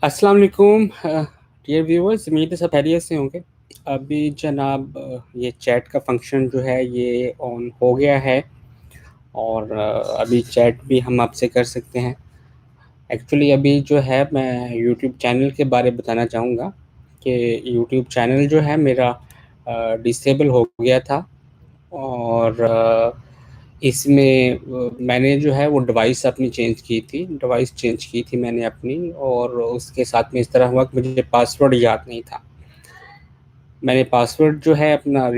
अस्सलाम वालेकुम dear viewers, उम्मीद है सब खैरियत से होंगे। अभी जनाब ये चैट का फंक्शन जो है ये ऑन हो गया है और अभी चैट भी हम आपसे कर सकते हैं। एक्चुअली अभी जो है मैं यूट्यूब चैनल के बारे में बताना चाहूँगा कि यूट्यूब चैनल जो है मेरा डिसेबल हो गया था और इसमें मैंने जो है वो डिवाइस अपनी डिवाइस चेंज की थी मैंने अपनी, और उसके साथ में इस तरह हुआ कि मुझे पासवर्ड याद नहीं था। मैंने पासवर्ड जो है अपना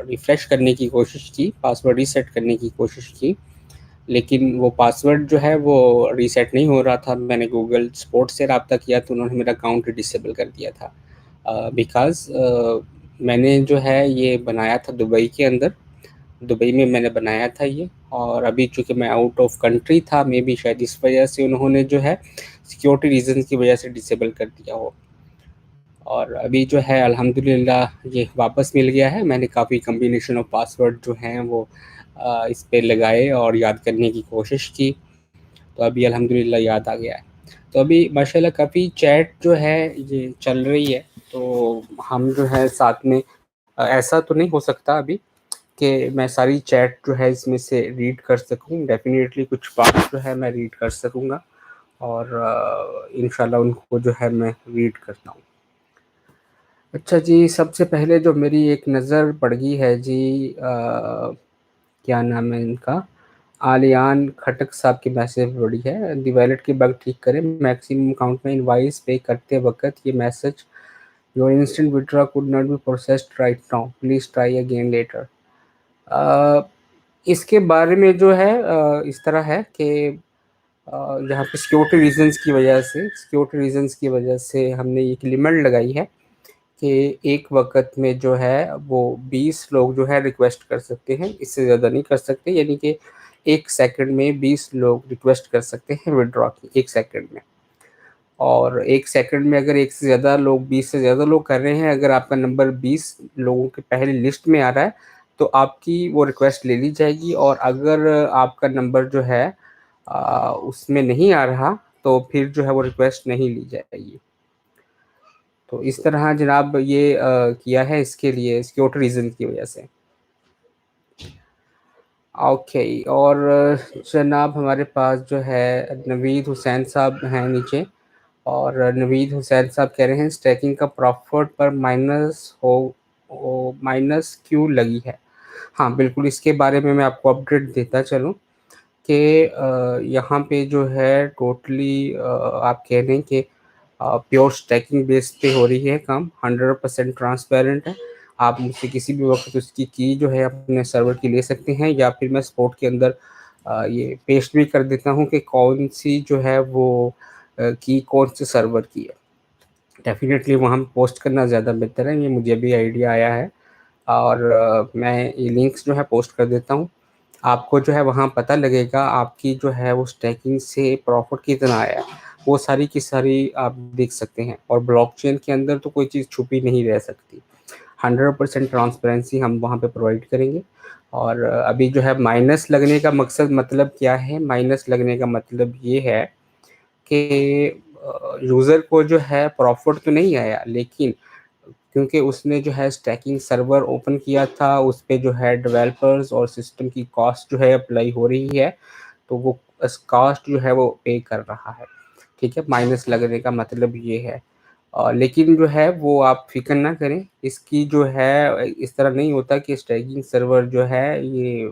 रिफ्रेश करने की कोशिश की, पासवर्ड रीसेट करने की कोशिश की, लेकिन वो पासवर्ड जो है वो रीसेट नहीं हो रहा था। मैंने गूगल सपोर्ट से रब्ता किया तो उन्होंने मेरा अकाउंट डिसेबल कर दिया था बिकॉज़ मैंने जो है ये बनाया था दुबई के अंदर। दुबई में मैंने बनाया था ये, और अभी चूँकि मैं आउट ऑफ कंट्री था, मे बी शायद इस वजह से उन्होंने जो है सिक्योरिटी रीज़न्स की वजह से डिसेबल कर दिया हो। और अभी जो है अल्हम्दुलिल्लाह ये वापस मिल गया है। मैंने काफ़ी कॉम्बिनेशन ऑफ पासवर्ड जो हैं वो इस पे लगाए और याद करने की कोशिश की, तो अभी अल्हम्दुलिल्लाह याद आ गया है। तो अभी माशाल्लाह काफ़ी चैट जो है ये चल रही है, तो हम जो है साथ में ऐसा तो नहीं हो सकता अभी कि मैं सारी चैट जो है इसमें से रीड कर सकूँ। डेफ़िनेटली कुछ पार्ट जो है मैं रीड कर सकूँगा और इंशाल्लाह उनको जो है मैं रीड करता हूँ। अच्छा जी, सबसे पहले जो मेरी एक नज़र पड़ गई है जी, क्या नाम है इनका? आलियान खटक साहब की मैसेज पड़ी है। दी वॉलेट की बग ठीक करें, मैक्सिमम अकाउंट में इनवॉइस पे करते वक़्त ये message your instant withdraw could not be processed right now, please try again later. Uh, इसके बारे में जो है इस तरह है कि यहाँ पे सिक्योरिटी रीज़न्स की वजह से हमने एक लिमिट लगाई है कि एक वक़्त में जो है वो 20 लोग जो है रिक्वेस्ट कर सकते हैं, इससे ज़्यादा नहीं कर सकते। यानी कि 1 सेकंड में 20 लोग रिक्वेस्ट कर सकते हैं विथड्रॉ की, 1 सेकंड में। और 1 सेकंड में अगर 1 से ज़्यादा लोग 20 से ज़्यादा लोग कर रहे हैं, अगर आपका नंबर 20 लोगों के पहले लिस्ट में आ रहा है, तो आपकी वो रिक्वेस्ट ले ली जाएगी, और अगर आपका नंबर जो है उसमें नहीं आ रहा, तो फिर जो है वो रिक्वेस्ट नहीं ली जाएगी। तो इस तरह जनाब ये किया है इसके लिए सिक्योरिटी रीज़न की वजह से। ओके, और जनाब हमारे पास जो है नवीद हुसैन साहब हैं नीचे, और नवीद हुसैन साहब कह रहे हैं स्टैकिंग का प्रॉफिट पर माइनस क्यों लगी है? हाँ, बिल्कुल इसके बारे में मैं आपको अपडेट देता चलूँ कि यहाँ पे जो है टोटली आप कह लें कि प्योर स्टैकिंग बेस पे हो रही है काम, 100% ट्रांसपेरेंट है। आप मुझसे किसी भी वक़्त उसकी की जो है अपने सर्वर की ले सकते हैं, या फिर मैं सपोर्ट के अंदर ये पेस्ट भी कर देता हूँ कि कौन-सी जो है वो की कौन से सर्वर की है। डेफ़िनेटली वहाँ पे पोस्ट करना ज़्यादा बेहतर है, ये मुझे भी आइडिया आया है, और मैं ये लिंक्स जो है पोस्ट कर देता हूँ। आपको जो है वहाँ पता लगेगा आपकी जो है वो स्टैकिंग से प्रॉफ़िट कितना आया है, वो सारी की सारी आप देख सकते हैं, और ब्लॉकचेन के अंदर तो कोई चीज़ छुपी नहीं रह सकती। 100% ट्रांसपेरेंसी हम वहाँ पे प्रोवाइड करेंगे। और अभी जो है माइनस लगने का मकसद मतलब क्या है? माइनस लगने का मतलब ये है कि यूज़र को जो है प्रॉफ़िट तो नहीं आया, लेकिन क्योंकि उसने जो है स्टैकिंग सर्वर ओपन किया था, उस पे जो है डेवलपर्स और सिस्टम की कॉस्ट जो है अप्लाई हो रही है, तो वो इस कॉस्ट जो है वो पे कर रहा है, ठीक है? माइनस लगने का मतलब ये है। लेकिन जो है वो आप फ़िक्र ना करें, इसकी जो है इस तरह नहीं होता कि स्टैकिंग सर्वर जो है ये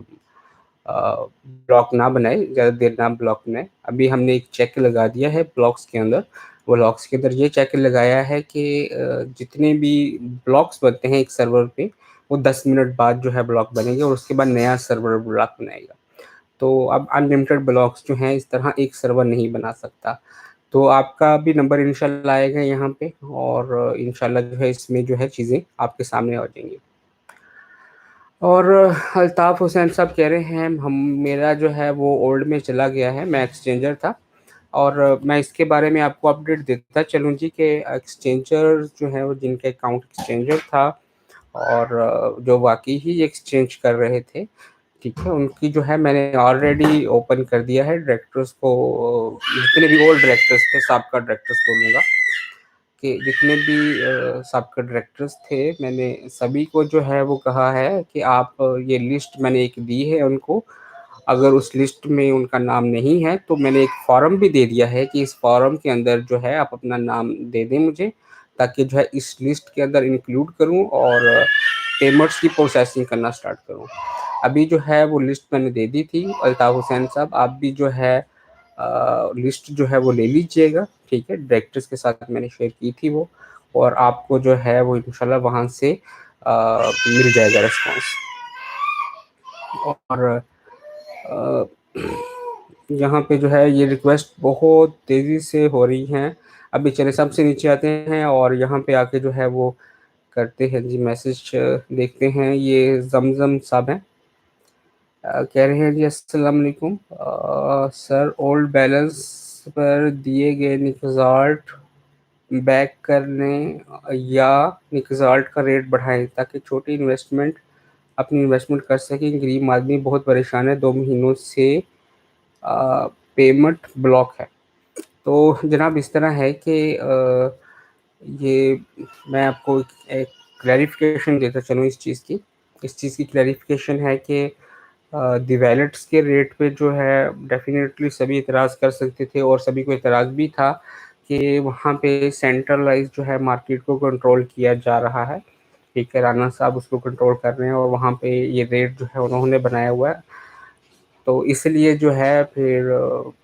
ब्लॉक ना बनाए, ज़्यादा देर ना ब्लॉक बनाए। अभी हमने एक चेक लगा दिया है ब्लॉक्स के अंदर, वो लॉक्स के अंदर ये चेक लगाया है कि जितने भी ब्लॉक्स बनते हैं एक सर्वर पे, वो 10 मिनट बाद जो है ब्लॉक बनेंगे, और उसके बाद नया सर्वर ब्लॉक बनाएगा। तो अब अनलिमिटेड ब्लॉक्स जो हैं इस तरह एक सर्वर नहीं बना सकता। तो आपका भी नंबर इंशाल्लाह आएगा यहाँ पे, और इंशाल्लाह जो है इसमें जो है चीज़ें आपके सामने आ जाएँगी। और अल्ताफ़ हुसैन साहब कह रहे हैं हम मेरा जो है वो ओल्ड में चला गया है, मैं एक्सचेंजर था, और मैं इसके बारे में आपको अपडेट देता चलूँ जी कि एक्सचेंजर जो है वो जिनका अकाउंट एक्सचेंजर था और जो वाक़ई ही एक्सचेंज कर रहे थे, ठीक है, उनकी जो है मैंने ऑलरेडी ओपन कर दिया है डायरेक्टर्स को, जितने भी ओल्ड डायरेक्टर्स थे, साबका डायरेक्टर्स बोलूँगा कि जितने भी साबका डायरेक्टर्स थे, मैंने सभी को जो है वो कहा है कि आप ये लिस्ट मैंने एक दी है उनको, अगर उस लिस्ट में उनका नाम नहीं है तो मैंने एक फॉर्म भी दे दिया है कि इस फॉर्म के अंदर जो है आप अपना नाम दे दें मुझे, ताकि जो है इस लिस्ट के अंदर इंक्लूड करूं और पेमेंट्स की प्रोसेसिंग करना स्टार्ट करूं। अभी जो है वो लिस्ट मैंने दे दी थी। अल्ताफ़ हुसैन साहब, आप भी जो है लिस्ट जो है वो ले लीजिएगा, ठीक है, डायरेक्टर्स के साथ मैंने शेयर की थी वो, और आपको जो है वो इंशाल्लाह वहाँ से मिल जाएगा रिस्पॉन्स। और अ, यहाँ पे जो है ये रिक्वेस्ट बहुत तेज़ी से हो रही हैं। अभी चलिए सबसे नीचे आते हैं और यहाँ पे आके जो है वो करते हैं जी मैसेज, देखते हैं। ये ज़मज़म साहब हैं, कह रहे हैं जी अस्सलाम वालेकुम सर, ओल्ड बैलेंस पर दिए गए निकाज़ाल्ट बैक करने या निकाज़ाल्ट का रेट बढ़ाएं ताकि छोटी इन्वेस्टमेंट अपनी इन्वेस्टमेंट कर सकें। गरीब आदमी बहुत परेशान है, 2 महीनों से पेमेंट ब्लॉक है। तो जनाब इस तरह है कि ये मैं आपको एक क्लैरिफिकेशन देता चलूँ इस चीज़ की। इस चीज़ की क्लैरिफिकेशन है कि दी वैलेट्स के रेट पे जो है डेफ़िनेटली सभी इतराज़ कर सकते थे और सभी को इतराज़ भी था कि वहाँ पे सेंट्रलाइज़ जो है मार्केट को कंट्रोल किया जा रहा है। ठीक है, राना साहब उसको कंट्रोल कर रहे हैं और वहाँ पे ये रेट जो है उन्होंने बनाया हुआ है। तो इसलिए जो है फिर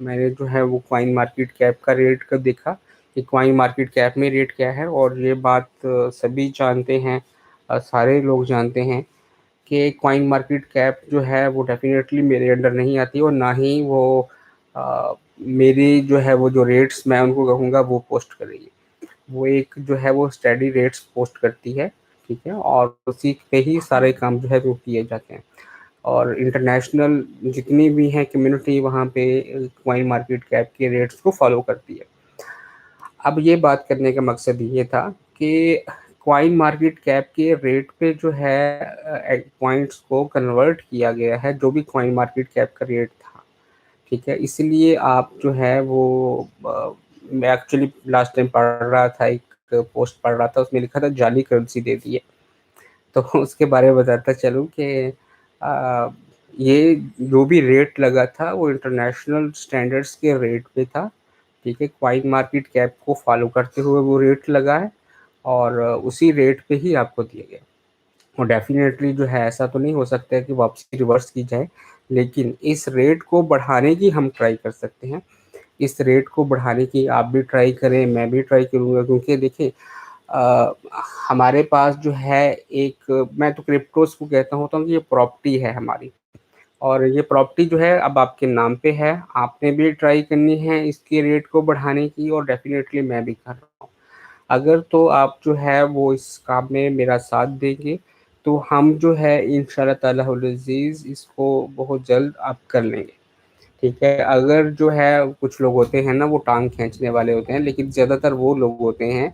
मैंने जो है वो कॉइन मार्केट कैप का रेट का देखा कि कॉइन मार्केट कैप में रेट क्या है, और ये बात सभी जानते हैं, सारे लोग जानते हैं कि कॉइन मार्केट कैप जो है वो डेफ़िनेटली मेरे अंडर नहीं आती और ना ही वो मेरी जो है वो जो रेट्स मैं उनको कहूँगा वो पोस्ट करेगी। वो एक जो है वो स्टेडी रेट्स पोस्ट करती है, ठीक है, और उसी पे ही सारे काम जो है वो किए जाते हैं। और इंटरनेशनल जितनी भी हैं कम्युनिटी वहाँ पे कॉइन मार्केट कैप के रेट्स को फॉलो करती है। अब ये बात करने का मकसद ये था कि कॉइन मार्केट कैप के रेट पे जो है पॉइंट्स को कन्वर्ट किया गया है, जो भी कॉइन मार्केट कैप का रेट था, ठीक है। इसलिए आप जो है वो मैं एक्चुअली लास्ट टाइम पढ़ रहा था, एक पोस्ट पढ़ रहा था, उसमें लिखा था जाली करेंसी दे दी है। तो उसके बारे में बताता चलूँ कि अ, ये जो भी रेट लगा था वो इंटरनेशनल स्टैंडर्ड्स के रेट पे था, ठीक है। कॉइन मार्केट कैप को फॉलो करते हुए वो रेट लगा है और उसी रेट पे ही आपको दिया गया। और डेफ़िनेटली जो है ऐसा तो नहीं हो सकता है कि वापसी रिवर्स की जाए, लेकिन इस रेट को बढ़ाने की हम ट्राई कर सकते हैं। इस रेट को बढ़ाने की आप भी ट्राई करें, मैं भी ट्राई करूँगा, क्योंकि देखिए अ, हमारे पास जो है एक, मैं तो क्रिप्टोज़ को कहता होता हूँ कि ये प्रॉपर्टी है हमारी, और ये प्रॉपर्टी जो है अब आपके नाम पे है। आपने भी ट्राई करनी है इसके रेट को बढ़ाने की और डेफ़िनेटली मैं भी कर रहा हूँ। अगर तो आप जो है वो इस काम में मेरा साथ देंगे, तो हम जो है इंशाअल्लाह ताला अल अज़ीज़ इसको बहुत जल्द आप कर लेंगे। ठीक है, अगर जो है कुछ लोग होते हैं ना वो टाँग खींचने वाले होते हैं, लेकिन ज़्यादातर वो लोग होते हैं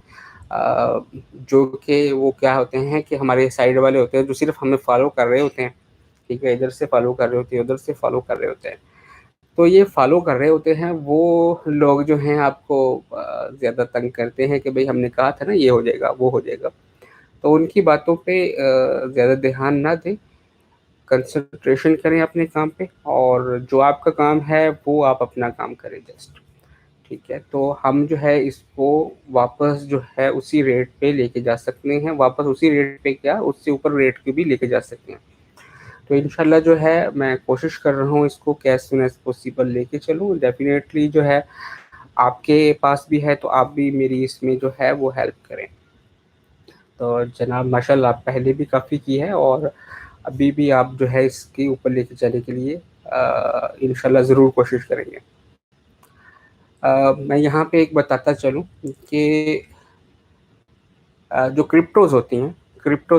जो कि वो क्या होते हैं कि हमारे साइड वाले होते हैं जो सिर्फ़ हमें फ़ॉलो कर रहे होते हैं, ठीक है? इधर से फ़ॉलो कर रहे होते हैं, उधर से फ़ॉलो कर रहे होते हैं। तो ये फ़ॉलो कर रहे होते हैं वो लोग जो हैं आपको ज़्यादा तंग करते हैं कि भई हमने कहा था ना ये हो जाएगा, वो हो जाएगा। तो उनकी बातों पे ज़्यादा ध्यान ना दें, कंसंट्रेशन करें अपने काम पे, और जो आपका काम है वो आप अपना काम करें जस्ट, ठीक है। तो हम जो है इसको वापस जो है उसी रेट पे लेके जा सकते हैं, वापस उसी रेट पे क्या उससे ऊपर रेट पे भी लेके जा सकते हैं। तो इंशाल्लाह जो है मैं कोशिश कर रहा हूँ इसको कि एज़ सून एज़ पॉसिबल लेके चलूँ। डेफ़िनेटली जो है आपके पास भी है तो आप भी मेरी इसमें जो है वो हेल्प करें। तो जनाब माशाल्लाह आप पहले भी काफ़ी की है और अभी भी आप जो है इसके ऊपर लेके जाने के लिए इंशाल्लाह ज़रूर कोशिश करेंगे। मैं यहाँ पे एक बताता चलूँ कि जो क्रिप्टोज़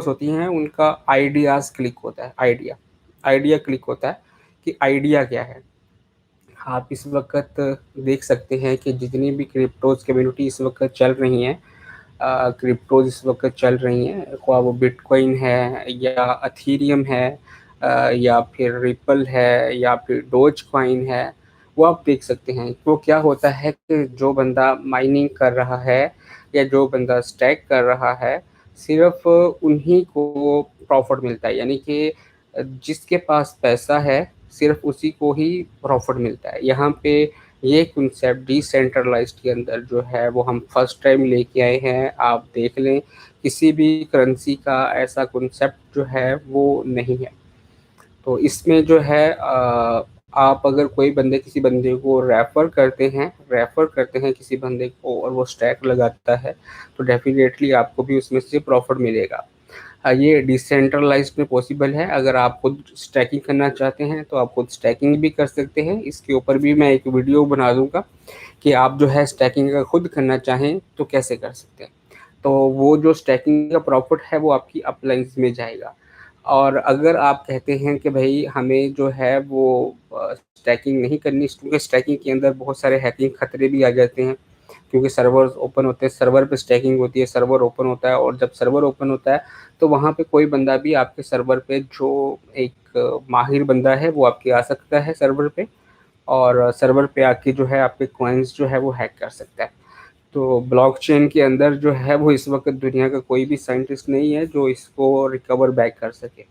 होती हैं उनका आइडियाज़ क्लिक होता है, आइडिया क्लिक होता है कि आइडिया क्या है। आप इस वक़्त देख सकते हैं कि जितनी भी क्रिप्टोज़ कम्युनिटी इस वक़्त चल रही हैं, क्रिप्टोज़ इस वक़्त चल रही हैं, ख़्वा वो बिटकॉइन है या एथेरियम है, या फिर रिपल है या फिर डोज कॉइन है, वो आप देख सकते हैं। तो क्या होता है कि जो बंदा माइनिंग कर रहा है या जो बंदा स्टैक कर रहा है, सिर्फ उन्हीं को प्रॉफिट मिलता है, यानी कि जिसके पास पैसा है सिर्फ उसी को ही प्रॉफिट मिलता है। यहाँ पे ये कॉन्सेप्ट डिसेंट्रलाइज्ड के अंदर जो है वो हम फर्स्ट टाइम लेके आए हैं। आप देख लें, किसी भी करेंसी का ऐसा कॉन्सेप्ट जो है वो नहीं है। तो इसमें जो है आप अगर कोई बंदे किसी बंदे को रेफ़र करते हैं किसी बंदे को और वो स्टैक लगाता है, तो डेफ़िनेटली आपको भी उसमें से प्रॉफ़िट मिलेगा। ये डिसेंट्रलाइज़्ड में पॉसिबल है। अगर आप खुद स्टैकिंग करना चाहते हैं, तो आप खुद स्टैकिंग भी कर सकते हैं। इसके ऊपर भी मैं एक वीडियो बना दूँगा कि आप जो है स्टैकिंग अगर खुद करना चाहें, तो कैसे कर सकते हैं। तो वो जो स्टैकिंग का प्रॉफ़िट है, वो आपकी अपलाइन्स में जाएगा। और अगर आप कहते हैं कि भई हमें जो है वो स्टैकिंग नहीं करनी, क्योंकि स्टैकिंग के अंदर बहुत सारे हैकिंग खतरे भी आ जाते हैं, क्योंकि सर्वर्स ओपन होते हैं, सर्वर पे स्टैकिंग होती है, सर्वर ओपन होता है, और जब सर्वर ओपन होता है तो वहाँ पे कोई बंदा भी आपके सर्वर पे, जो एक माहिर बंदा है, वो आपके आ सकता है सर्वर पे, और सर्वर पे आके जो है आपके कॉइन्स जो है वो हैक कर सकता है। तो ब्लॉकचेन के अंदर जो है वो इस वक़्त दुनिया का कोई भी साइंटिस्ट नहीं है जो इसको रिकवर बैक कर सके।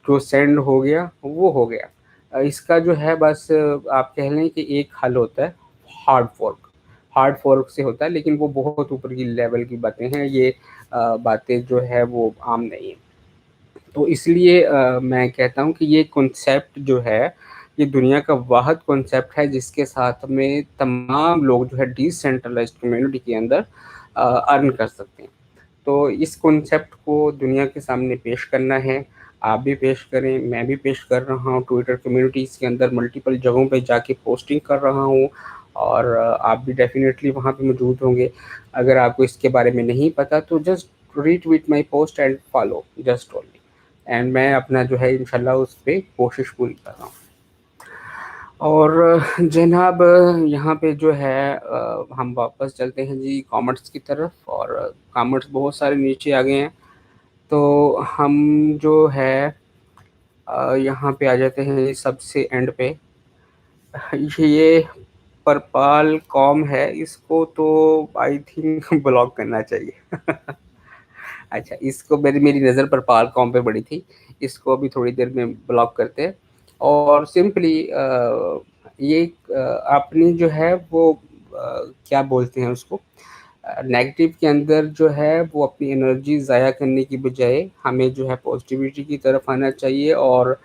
जो सेंड हो गया, वो हो गया। इसका जो है बस आप कह लें कि एक हल होता है, हार्ड फ़ोर्क। हार्ड फ़ोर्क से होता है, लेकिन वो बहुत ऊपर की लेवल की बातें हैं, ये बातें जो है वो आम नहीं है। तो इसलिए मैं कहता हूँ कि ये कॉन्सेप्ट जो है, ये दुनिया का वाहिद कॉन्सेप्ट है जिसके साथ में तमाम लोग जो है डिसेंट्रलाइज़्ड कम्युनिटी के अंदर अर्न कर सकते हैं। तो इस कॉन्सेप्ट को दुनिया के सामने पेश करना है। आप भी पेश करें, मैं भी पेश कर रहा हूँ, ट्विटर कम्युनिटीज़ के अंदर मल्टीपल जगहों पे जाके पोस्टिंग कर रहा हूँ, और आप भी डेफ़िनेटली वहाँ पे मौजूद होंगे। अगर आपको इसके बारे में नहीं पता, तो just retweet my post and follow just only, and मैं अपना जो है इंशाल्लाह उस पे कोशिश पूरी कर रहा हूँ। और जनाब, यहाँ पे जो है हम वापस चलते हैं जी कॉमेंट्स की तरफ, और कॉमेंट्स बहुत सारे नीचे आ गए हैं। तो हम जो है यहाँ पे आ जाते हैं सबसे एंड पे। ये परपाल कॉम है, इसको तो आई थिंक ब्लॉक करना चाहिए। अच्छा, इसको मेरी नज़र परपाल कॉम पे पड़ी थी, इसको अभी थोड़ी देर में ब्लॉक करते हैं। और सिंपली ये अपनी जो है वो क्या बोलते हैं उसको, नेगेटिव के अंदर जो है वो अपनी एनर्जी ज़ाया करने की बजाय हमें जो है पॉजिटिविटी की तरफ आना चाहिए और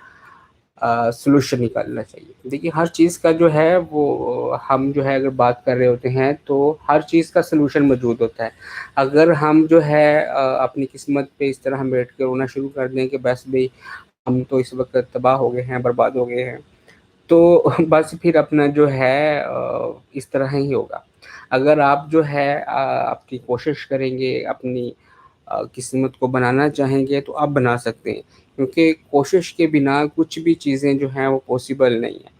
सॉल्यूशन निकालना चाहिए। देखिए, हर चीज़ का जो है वो हम जो है अगर बात कर रहे होते हैं, तो हर चीज़ का सॉल्यूशन मौजूद होता है। अगर हम जो है अपनी किस्मत पे इस तरह हम बैठ के रोना शुरू कर दें कि बस भई हम तो इस वक़्त तबाह हो गए हैं, बर्बाद हो गए हैं, तो बस फिर अपना जो है इस तरह ही होगा। अगर आप जो है आपकी कोशिश करेंगे, अपनी किस्मत को बनाना चाहेंगे, तो आप बना सकते हैं, क्योंकि कोशिश के बिना कुछ भी चीज़ें जो हैं वो पॉसिबल नहीं है।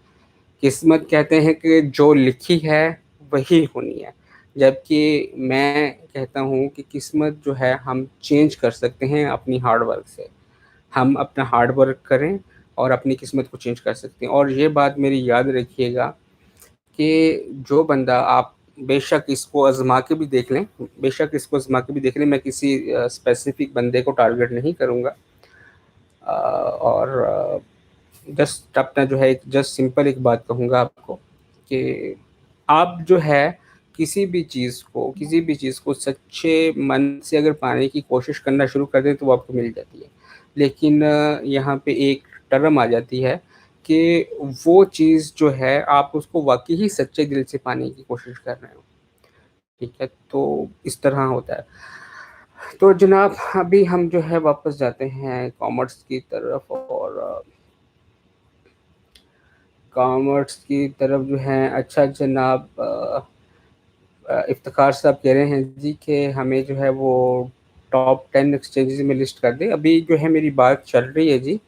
किस्मत कहते हैं कि जो लिखी है वही होनी है, जबकि मैं कहता हूँ कि किस्मत जो है हम चेंज कर सकते हैं अपनी हार्ड वर्क से। हम अपना हार्ड वर्क करें और अपनी किस्मत को चेंज कर सकते हैं। और ये बात मेरी याद रखिएगा कि जो बंदा, आप बेशक इसको आज़मा के भी देख लें, बेशक इसको आज़मा के भी देख लें, मैं किसी स्पेसिफ़िक बंदे को टारगेट नहीं करूँगा। और जस्ट अपना जो है एक जस्ट सिंपल एक बात कहूँगा आपको कि आप जो है किसी भी चीज़ को सच्चे मन से अगर पाने की कोशिश करना शुरू कर दें, तो वो आपको मिल जाती है। लेकिन यहाँ पे एक टर्म आ जाती है कि वो चीज़ जो है आप उसको वाक़ई ही सच्चे दिल से पाने की कोशिश कर रहे हो, ठीक है? तो इस तरह होता है। तो जनाब, अभी हम जो है वापस जाते हैं कॉमर्स की तरफ, और कॉमर्स की तरफ जो है, अच्छा जनाब, इफ्तिखार साहब कह रहे हैं जी कि हमें जो है वो टॉप 10 एक्सचेंजेस में लिस्ट कर दें। अभी जो है मेरी बात चल रही है जी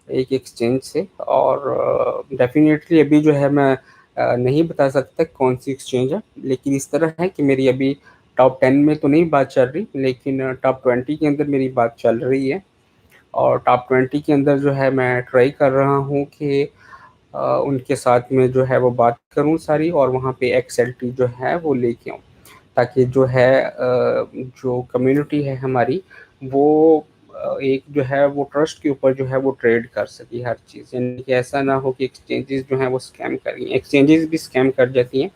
एक एक्सचेंज से, और डेफ़िनेटली अभी जो है मैं नहीं बता सकता कौन-सी एक्सचेंज है, लेकिन इस तरह है कि मेरी अभी टॉप 10 में तो नहीं बात चल रही, लेकिन टॉप 20 के अंदर मेरी बात चल रही है। और टॉप 20 के अंदर जो है मैं ट्राई कर रहा हूँ कि उनके साथ में जो है वो बात करूँ सारी, और वहाँ पे एक्सएलटी जो है वो लेके आऊँ, ताकि जो है जो कम्युनिटी है हमारी वो एक जो है वो ट्रस्ट के ऊपर जो है वो ट्रेड कर सके हर चीज़। यानी कि ऐसा ना हो कि एक्सचेंजेस जो हैं वो स्कैम करें, एक्सचेंजेस भी स्कैम कर जाती हैं।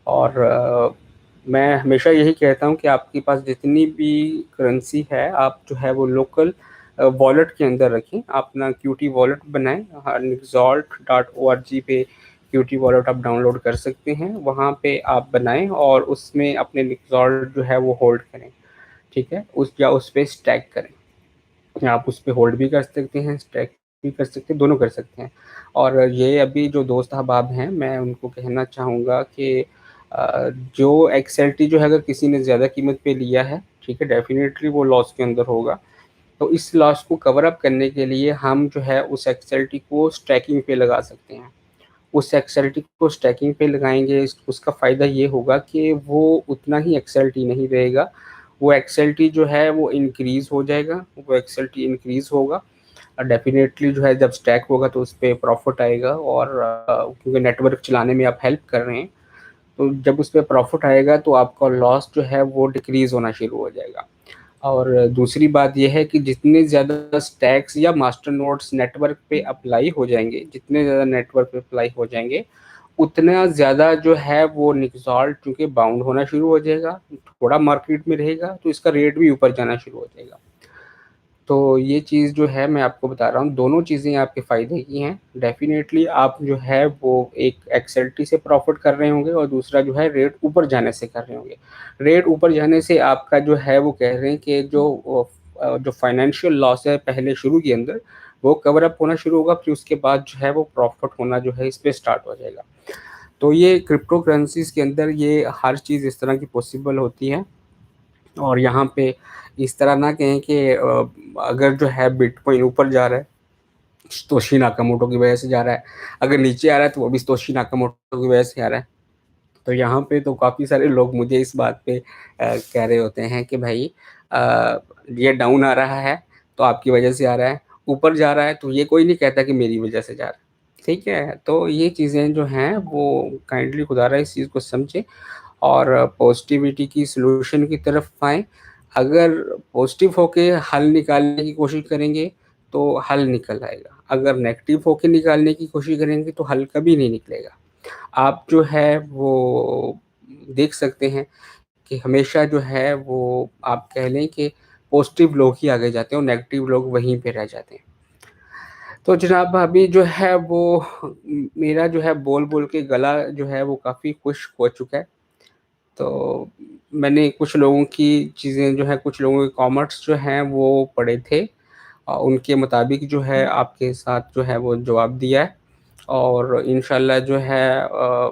और मैं हमेशा यही कहता हूँ कि आपके पास जितनी भी करेंसी है, आप जो है वो लोकल वॉलेट के अंदर रखें, अपना क्यूटी वॉलेट बनाएं। nixalt.org पे क्यूटी वॉलेट आप डाउनलोड कर सकते हैं, वहाँ पे आप बनाएं और उसमें अपने निक्सॉल्ट जो है वो होल्ड करें, ठीक है, उस पे स्टैक करें। आप उस पे होल्ड भी कर सकते हैं, स्टैक भी कर सकते हैं, दोनों कर सकते हैं। और ये अभी जो दोस्त अहबाब हैं, मैं उनको कहना चाहूँगा कि जो एक्सएलटी जो है अगर किसी ने ज़्यादा कीमत पे लिया है, ठीक है, डेफ़िनेटली वो लॉस के अंदर होगा। तो इस लॉस को कवर अप करने के लिए हम जो है उस एक्सएलटी को स्टैकिंग पे लगा सकते हैं। उस एक्सएलटी को स्टैकिंग पे लगाएँगे, उसका फ़ायदा ये होगा कि वो उतना ही एक्सएलटी नहीं रहेगा, वो एक्सएलटी जो है वो इंक्रीज़ हो जाएगा, वो एक्सएलटी इंक्रीज़ होगा। डेफ़िनेटली जो है जब स्टैक होगा तो उसपे प्रॉफ़िट आएगा, और क्योंकि नेटवर्क चलाने में आप हेल्प कर रहे हैं, तो जब उसपे प्रॉफ़िट आएगा तो आपका लॉस जो है वो डिक्रीज़ होना शुरू हो जाएगा। और दूसरी बात ये है कि जितने ज़्यादा स्टैक्स या मास्टर नोड्स नेटवर्क पे अप्लाई हो जाएँगे, जितने ज़्यादा नेटवर्क पे अप्लाई हो जाएँगे, उतना ज़्यादा जो है वो निक्सॉल्ट चूँकि बाउंड होना शुरू हो जाएगा, थोड़ा मार्केट में रहेगा, तो इसका रेट भी ऊपर जाना शुरू हो जाएगा। तो ये चीज़ जो है मैं आपको बता रहा हूँ, दोनों चीज़ें आपके फ़ायदे की हैं। डेफ़िनेटली आप जो है वो एक एक्सएलटी से प्रॉफ़िट कर रहे होंगे, और दूसरा जो है रेट ऊपर जाने से कर रहे होंगे। रेट ऊपर जाने से आपका जो है वो कह रहे हैं कि जो फ़ाइनेंशियल लॉस है पहले शुरू के अंदर, वो कवर अप होना शुरू होगा, फिर उसके बाद जो है वो प्रॉफ़िट होना जो है इस पे स्टार्ट हो जाएगा। तो ये क्रिप्टो करेंसीज़ के अंदर ये हर चीज़ इस तरह की पॉसिबल होती है। और यहाँ पे इस तरह ना कहें कि अगर जो है बिटकॉइन ऊपर जा रहा है, सतोशी नाकामोटो की वजह से जा रहा है, अगर नीचे आ रहा है तो वो भी सतोशी नाकामोटो की वजह से आ रहा है। तो यहाँ पे तो काफ़ी सारे लोग मुझे इस बात पे कह रहे होते हैं कि भाई ये डाउन आ रहा है तो आपकी वजह से आ रहा है, ऊपर जा रहा है तो ये कोई नहीं कहता कि मेरी वजह से जा रहा है। ठीक है? तो ये चीज़ें जो हैं वो काइंडली खुदारा इस चीज़ को समझें और पॉज़िटिविटी की सॉल्यूशन की तरफ आएँ। अगर पॉज़िटिव होके हल निकालने की कोशिश करेंगे, तो हल निकल आएगा। अगर नेगेटिव होके निकालने की कोशिश करेंगे, तो हल कभी नहीं निकलेगा। आप जो है वो देख सकते हैं कि हमेशा जो है वो आप कह लें कि पॉज़िटिव लोग ही आगे जाते हैं और नेगेटिव लोग वहीं पे रह जाते हैं। तो जनाब अभी जो है वो मेरा जो है बोल-बोल के गला जो है वो काफ़ी खुश्क हो चुका है। तो मैंने कुछ लोगों की चीज़ें जो हैं, कुछ लोगों के कमेंट्स जो हैं वो पढ़े थे। उनके मुताबिक जो है आपके साथ जो है वो जवाब दिया है, और इंशाल्लाह जो है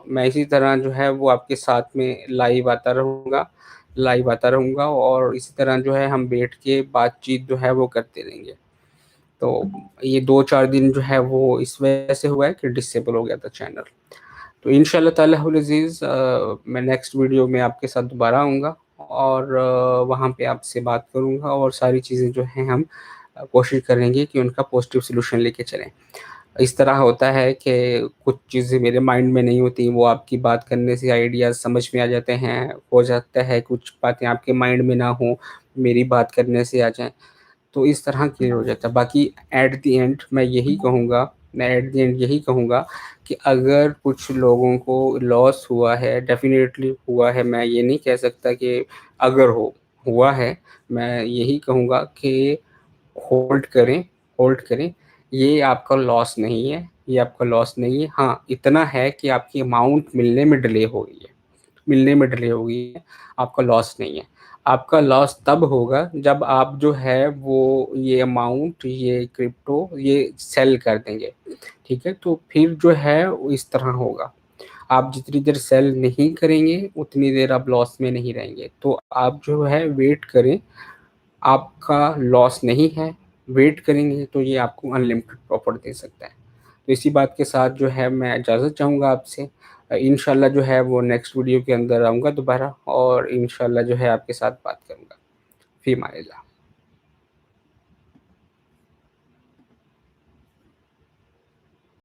मैं इसी तरह जो है वो आपके साथ में लाइव आता रहूँगा और इसी तरह जो है हम बैठ के बातचीत जो है वो करते रहेंगे। तो ये 2-4 दिन जो है वो इस वजह से हुआ है कि डिसेबल हो गया था चैनल। तो इंशाल्लाह ताला हुल अज़ीज़ मैं नेक्स्ट वीडियो में आपके साथ दोबारा आऊँगा, और वहाँ पे आपसे बात करूँगा, और सारी चीज़ें जो हैं हम कोशिश करेंगे कि उनका पॉज़िटिव सॉल्यूशन लेके चलें। इस तरह होता है कि कुछ चीज़ें मेरे माइंड में नहीं होती, वो आपकी बात करने से आइडियाज़ समझ में आ जाते हैं। हो जाता है कुछ बातें आपके माइंड में ना हों, मेरी बात करने से आ जाएँ। तो इस तरह क्लियर हो जाता है। बाकी मैं एट द एंड यही कहूँगा कि अगर कुछ लोगों को लॉस हुआ है, डेफ़िनेटली हुआ है, मैं ये नहीं कह सकता कि अगर हुआ है, मैं यही कहूँगा कि होल्ड करें होल्ड करें। ये आपका लॉस नहीं है। हाँ, इतना है कि आपकी अमाउंट मिलने में डिले हो गई है, आपका लॉस नहीं है। आपका लॉस तब होगा जब आप जो है वो ये अमाउंट, ये क्रिप्टो ये सेल कर देंगे, ठीक है? तो फिर जो है वो इस तरह होगा। आप जितनी देर सेल नहीं करेंगे, उतनी देर आप लॉस में नहीं रहेंगे। तो आप जो है वेट करें, आपका लॉस नहीं है, वेट करेंगे तो ये आपको अनलिमिटेड प्रॉफ़िट दे सकता है। तो इसी बात के साथ जो है मैं इजाज़त चाहूँगा आपसे। इंशाल्लाह जो है वो नेक्स्ट वीडियो के अंदर आऊँगा दोबारा, और इंशाल्लाह जो है आपके साथ बात करूँगा। फ़ी अमानिल्लाह।